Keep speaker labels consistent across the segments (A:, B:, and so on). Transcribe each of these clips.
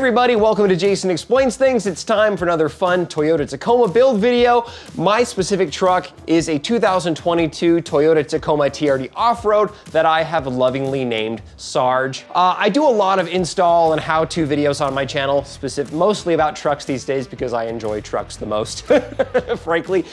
A: everybody, welcome to Jason Explains Things. It's time for another fun Toyota Tacoma build video. My specific truck is a 2022 Toyota Tacoma TRD Off-Road that I have lovingly named Sarge. I do a lot of install and how-to videos on my channel, mostly about trucks these days because I enjoy trucks the most, frankly.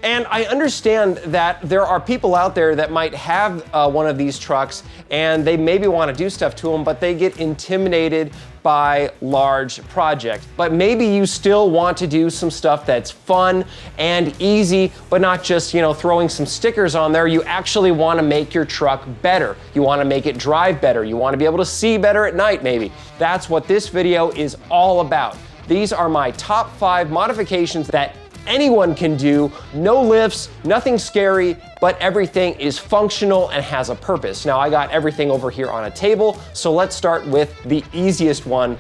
A: And I understand that there are people out there that might have one of these trucks and they maybe want to do stuff to them, but they get intimidated by large projects. But maybe you still want to do some stuff that's fun and easy, but not just, throwing some stickers on there. You actually want to make your truck better. You want to make it drive better. You want to be able to see better at night, maybe. That's what this video is all about. These are my top 5 modifications that anyone can do. No lifts, nothing scary, but everything is functional and has a purpose. Now I got everything over here on a table, so let's start with the easiest one.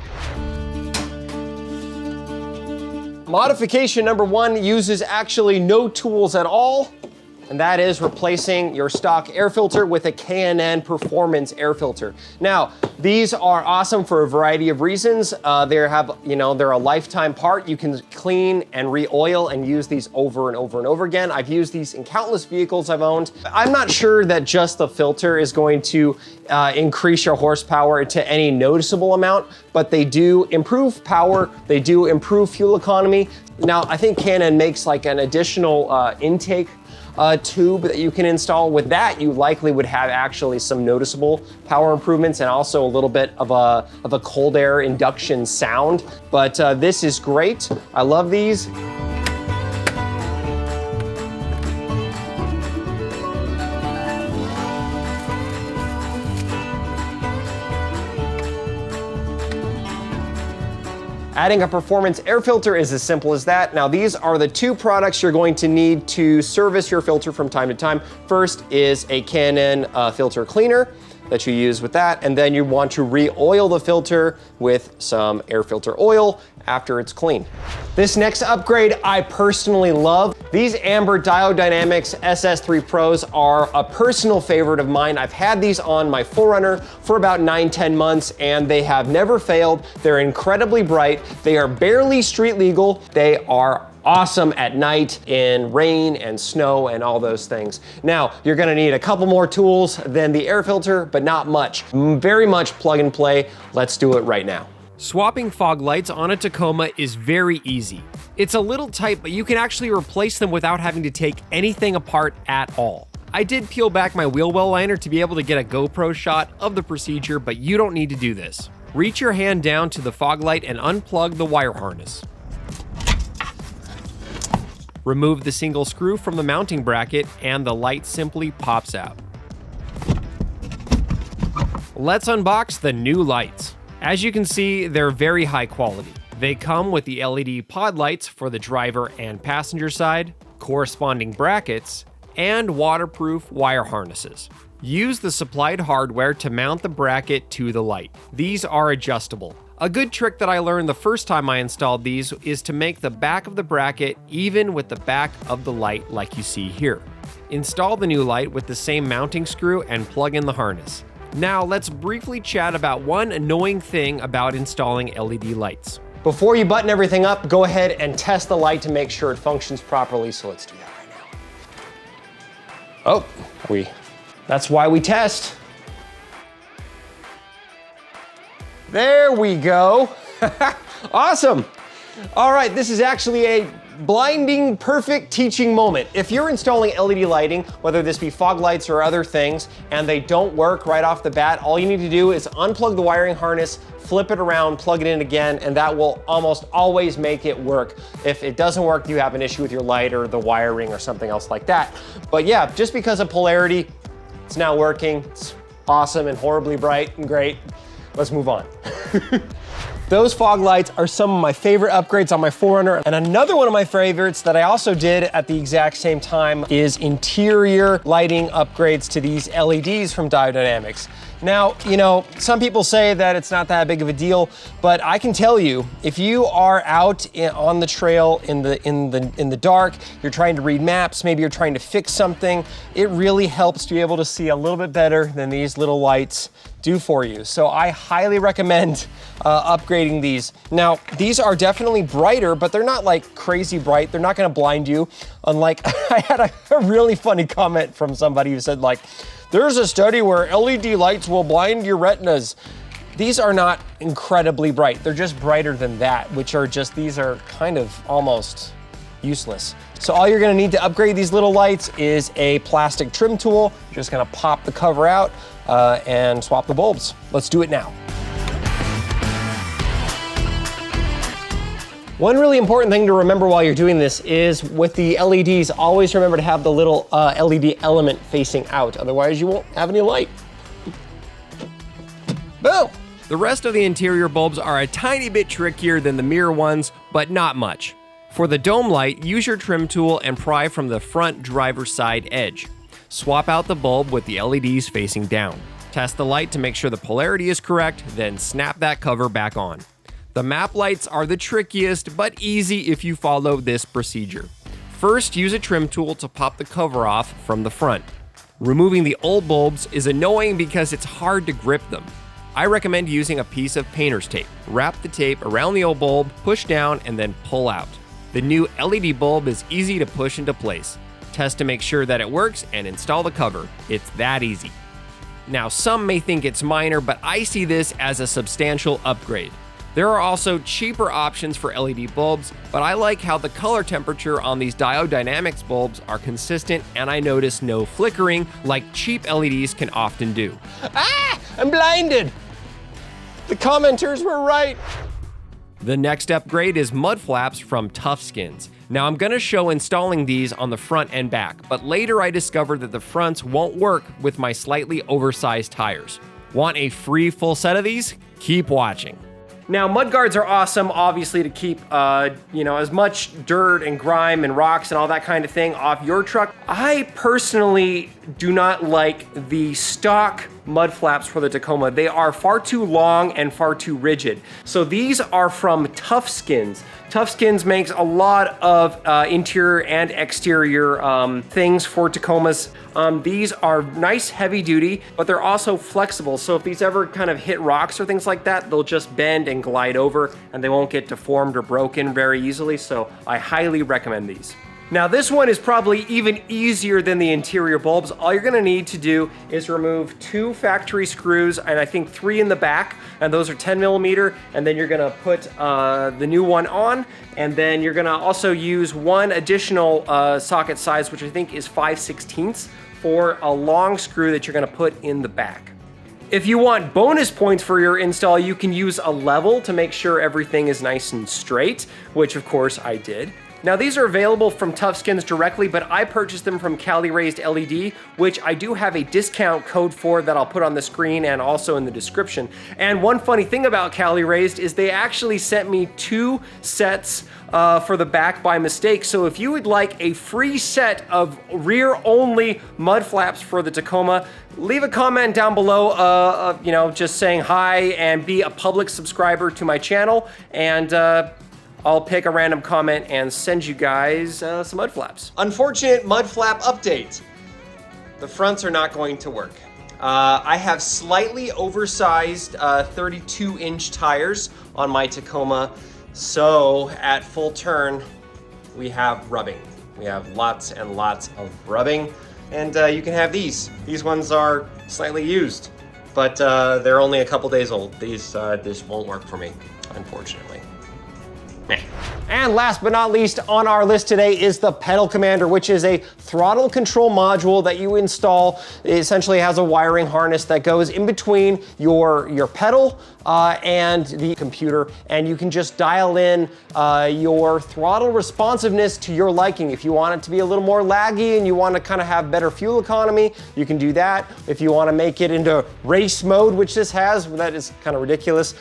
A: Modification number 1 uses actually no tools at all, and that is replacing your stock air filter with a K&N performance air filter. Now, these are awesome for a variety of reasons. They're a lifetime part. You can clean and re-oil and use these over and over and over again. I've used these in countless vehicles I've owned. I'm not sure that just the filter is going to increase your horsepower to any noticeable amount, but they do improve power. They do improve fuel economy. Now, I think K&N makes like an additional intake tube that you can install. With that, you likely would have actually some noticeable power improvements and also a little bit of a cold air induction sound. But this is great. I love these. Adding a performance air filter is as simple as that. Now, these are the 2 products you're going to need to service your filter from time to time. First is a K&N filter cleaner that you use with that, and then you want to re-oil the filter with some air filter oil after it's clean. This next upgrade I personally love. These Amber Diode Dynamics SS3 Pros are a personal favorite of mine. I've had these on my 4Runner for about 9-10 months and they have never failed. They're incredibly bright. They are barely street legal. They are awesome at night in rain and snow and all those things. Now, you're gonna need a couple more tools than the air filter, but not much. Very much plug and play. Let's do it right now. Swapping fog lights on a Tacoma is very easy. It's a little tight, but you can actually replace them without having to take anything apart at all. I did peel back my wheel well liner to be able to get a GoPro shot of the procedure, but you don't need to do this. Reach your hand down to the fog light and unplug the wire harness. Remove the single screw from the mounting bracket and the light simply pops out. Let's unbox the new lights. As you can see, they're very high quality. They come with the LED pod lights for the driver and passenger side, corresponding brackets, and waterproof wire harnesses. Use the supplied hardware to mount the bracket to the light. These are adjustable. A good trick that I learned the first time I installed these is to make the back of the bracket even with the back of the light like you see here. Install the new light with the same mounting screw and plug in the harness. Now let's briefly chat about one annoying thing about installing LED lights. Before you button everything up, go ahead and test the light to make sure it functions properly, so let's do that right now. Oh, that's why we test. There we go. Awesome. All right, this is actually a blinding, perfect teaching moment. If you're installing LED lighting, whether this be fog lights or other things, and they don't work right off the bat, all you need to do is unplug the wiring harness, flip it around, plug it in again, and that will almost always make it work. If it doesn't work, you have an issue with your light or the wiring or something else like that. But yeah, just because of polarity, it's now working. It's awesome and horribly bright and great. Let's move on. Those fog lights are some of my favorite upgrades on my 4Runner. And another one of my favorites that I also did at the exact same time is interior lighting upgrades to these LEDs from Diode Dynamics. Now, some people say that it's not that big of a deal, but I can tell you, if you are out on the trail in the dark, you're trying to read maps, maybe you're trying to fix something, it really helps to be able to see a little bit better than these little lights do for you. So I highly recommend upgrading these. Now, these are definitely brighter, but they're not like crazy bright. They're not gonna blind you. Unlike, I had a really funny comment from somebody who said like, there's a study where LED lights will blind your retinas. These are not incredibly bright. They're just brighter than that, which are just, these are kind of almost useless. So all you're gonna need to upgrade these little lights is a plastic trim tool. You're just gonna pop the cover out and swap the bulbs. Let's do it now. One really important thing to remember while you're doing this is with the LEDs, always remember to have the little LED element facing out. Otherwise you won't have any light. Boom! The rest of the interior bulbs are a tiny bit trickier than the mirror ones, but not much. For the dome light, use your trim tool and pry from the front driver's side edge. Swap out the bulb with the LEDs facing down. Test the light to make sure the polarity is correct, then snap that cover back on. The map lights are the trickiest, but easy if you follow this procedure. First, use a trim tool to pop the cover off from the front. Removing the old bulbs is annoying because it's hard to grip them. I recommend using a piece of painter's tape. Wrap the tape around the old bulb, push down, and then pull out. The new LED bulb is easy to push into place. Test to make sure that it works and install the cover. It's that easy. Now, some may think it's minor, but I see this as a substantial upgrade. There are also cheaper options for LED bulbs, but I like how the color temperature on these Diode Dynamics bulbs are consistent, and I notice no flickering like cheap LEDs can often do. Ah! I'm blinded! The commenters were right. The next upgrade is mud flaps from Toughskins. Now I'm gonna show installing these on the front and back, but later I discovered that the fronts won't work with my slightly oversized tires. Want a free full set of these? Keep watching. Now, mud guards are awesome, obviously, to keep, as much dirt and grime and rocks and all that kind of thing off your truck. I personally do not like the stock mud flaps for the Tacoma. They are far too long and far too rigid. So these are from Toughskins. Toughskins makes a lot of interior and exterior things for Tacomas. These are nice heavy duty, but they're also flexible. So if these ever kind of hit rocks or things like that, they'll just bend and glide over and they won't get deformed or broken very easily. So I highly recommend these. Now this one is probably even easier than the interior bulbs. All you're gonna need to do is remove 2 factory screws and I think 3 in the back, and those are 10mm, and then you're gonna put the new one on, and then you're gonna also use 1 additional socket size, which I think is 5/16 for a long screw that you're gonna put in the back. If you want bonus points for your install, you can use a level to make sure everything is nice and straight, which of course I did. Now these are available from Toughskins directly, but I purchased them from Cali Raised LED, which I do have a discount code for that I'll put on the screen and also in the description. And one funny thing about Cali Raised is they actually sent me 2 sets for the back by mistake. So if you would like a free set of rear-only mud flaps for the Tacoma, leave a comment down below, just saying hi and be a public subscriber to my channel, and I'll pick a random comment and send you guys some mud flaps. Unfortunate mud flap update. The fronts are not going to work. I have slightly oversized 32-inch tires on my Tacoma, so at full turn, we have rubbing. We have lots and lots of rubbing, and you can have these. These ones are slightly used, but they're only a couple days old. This won't work for me, unfortunately. And last but not least on our list today is the Pedal Commander, which is a throttle control module that you install. It essentially has a wiring harness that goes in between your pedal and the computer, and you can just dial in your throttle responsiveness to your liking. If you want it to be a little more laggy and you want to kind of have better fuel economy, you can do that. If you want to make it into race mode, which this has, that is kind of ridiculous,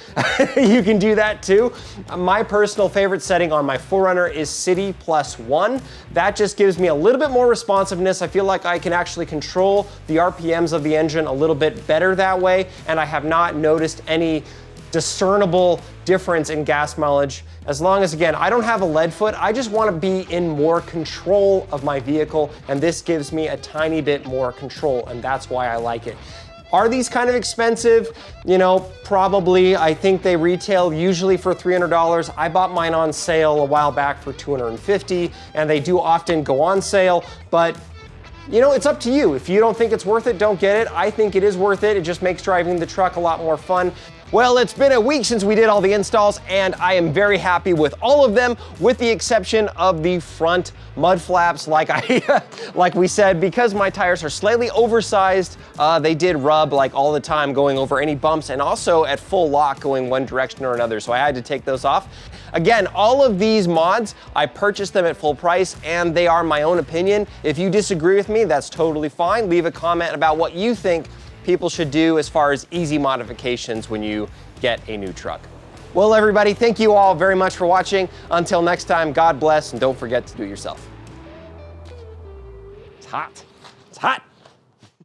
A: you can do that too. My personal favorite setting on my 4Runner is City +1. That just gives me a little bit more responsiveness. I feel like I can actually control the RPMs of the engine a little bit better that way, and I have not noticed any discernible difference in gas mileage. As long as, again, I don't have a lead foot, I just want to be in more control of my vehicle, and this gives me a tiny bit more control, and that's why I like it. Are these kind of expensive? You know, probably. I think they retail usually for $300. I bought mine on sale a while back for $250, and they do often go on sale, but you know, it's up to you. If you don't think it's worth it, don't get it. I think it is worth it. It just makes driving the truck a lot more fun. Well, it's been a week since we did all the installs, and I am very happy with all of them, with the exception of the front mud flaps. Like we said, because my tires are slightly oversized, they did rub like all the time going over any bumps, and also at full lock going one direction or another, so I had to take those off. Again, all of these mods, I purchased them at full price, and they are my own opinion. If you disagree with me, that's totally fine. Leave a comment about what you think people should do as far as easy modifications when you get a new truck. Well, everybody, thank you all very much for watching. Until next time, God bless, and don't forget to do it yourself. It's hot. It's hot.